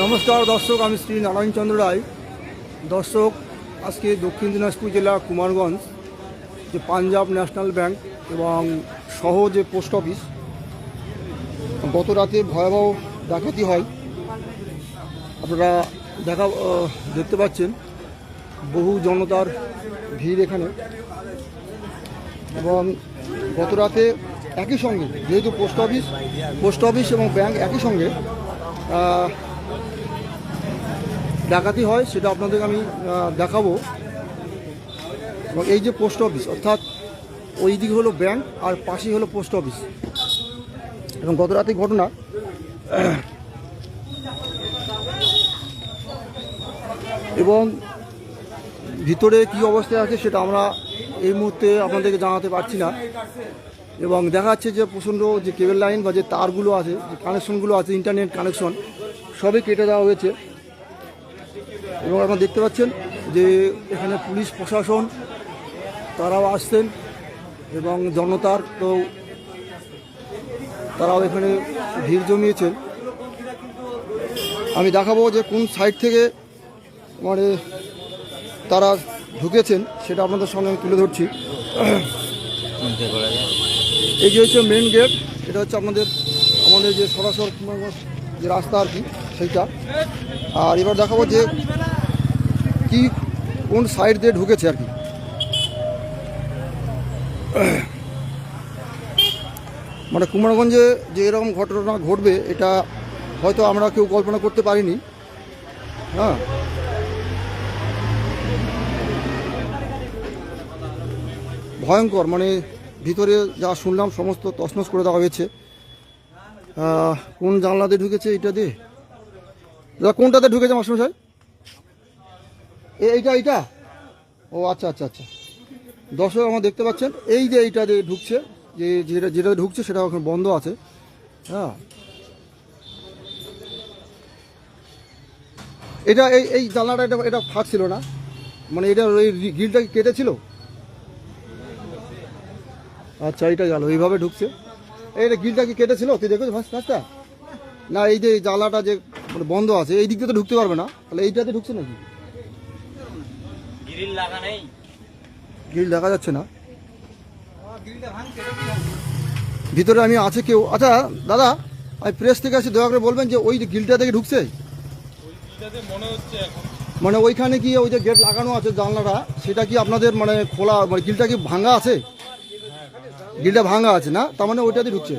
নমস্কার দর্শক, আমি শ্রী নারায়ণ চন্দ্র রায়। দর্শক, আজকে দক্ষিণ দিনাজপুর জেলা কুমারগঞ্জ যে পাঞ্জাব ন্যাশনাল ব্যাংক এবং সহ যে পোস্ট অফিস, গত রাতে ভয়াবহ ডাকাতি হয়। আপনারা দেখতে পাচ্ছেন বহু জনতার ভিড় এখানে। এবং গত রাতে একই সঙ্গে, যেহেতু পোস্ট অফিস এবং ব্যাংক একই সঙ্গে ডাকাতি হয়, সেটা আপনাদেরকে আমি দেখাবো। এবং এই যে পোস্ট অফিস, অর্থাৎ ওই দিকে হলো ব্যাংক আর পাশেই হলো পোস্ট অফিস। এবং গত রাতে ঘটনা, এবং ভিতরে কি অবস্থায় আছে সেটা আমরা এই মুহূর্তে আপনাদেরকে জানাতে পারছি না। এবং দেখা যাচ্ছে যে প্রচণ্ড যে কেবল লাইন বা যে তারগুলো আছে, যে কানেকশনগুলো আছে, ইন্টারনেট কানেকশন সবই কেটে দেওয়া হয়েছে। এবং আপনারা দেখতে পাচ্ছেন যে এখানে পুলিশ প্রশাসন তারাও আসছেন এবং জনতার তো তারাও এখানে ভিড় জমিয়েছেন। আমি দেখাবো যে কোন সাইড থেকে মানে তারা ঢুকেছেন, সেটা আপনাদের সামনে আমি তুলে ধরছি। এই যে হচ্ছে মেন গেট, এটা হচ্ছে আমাদের যে সরাসরি যে রাস্তা আর কি, সেইটা। আর এবার দেখাবো যে কি কোন সাইড দিয়ে ঢুকেছে আর কি। মানে কুমারগঞ্জে যে এরকম ঘটনা ঘটবে, এটা হয়তো আমরা কেউ কল্পনা করতে পারিনি। হ্যাঁ, ভয়ঙ্কর। মানে ভিতরে যা শুনলাম সমস্ত তছনছ করে দেওয়া হয়েছে। কোন জানলাতে ঢুকেছে, এইটা দিয়ে? কোনটাতে ঢুকেছে মাস্টারমশাই? এইটা? ও আচ্ছা আচ্ছা আচ্ছা। দর্শক, আমার দেখতে পাচ্ছেন এই যে এইটা দিয়ে ঢুকছে, যেটা ঢুকছে সেটা এখন বন্ধ আছে। হ্যাঁ, এটা এই জানলাটা এটা ফাঁক ছিল না, মানে এটা ওই গিলটা কেটেছিল। আচ্ছা, এইটা গেল, এইভাবে ঢুকছে। এইটা গিলটা কি কেটেছিল? তুই দেখো ফাঁসটা না, এই যে জানলাটা যে মানে বন্ধ আছে, এই দিক দিয়ে তো ঢুকতে পারবে না, তাহলে এইটাতে ঢুকছে নাকি? গ্রিল দেখা যাচ্ছে না ভিতরে। আমি আছে কেউ? আচ্ছা দাদা, আমি প্রেস থেকে আসি, দয়া করে বলবেন যে ওই গ্রিলটা থেকে ঢুকছে? মানে ওইখানে কি ওই যে গেট লাগানো আছে জানলাটা, সেটা কি আপনাদের মানে খোলা, মানে গ্রিলটা কি ভাঙা আছে? গ্রিলটা ভাঙা আছে না, তার মানে ওইটাতে ঢুকছে।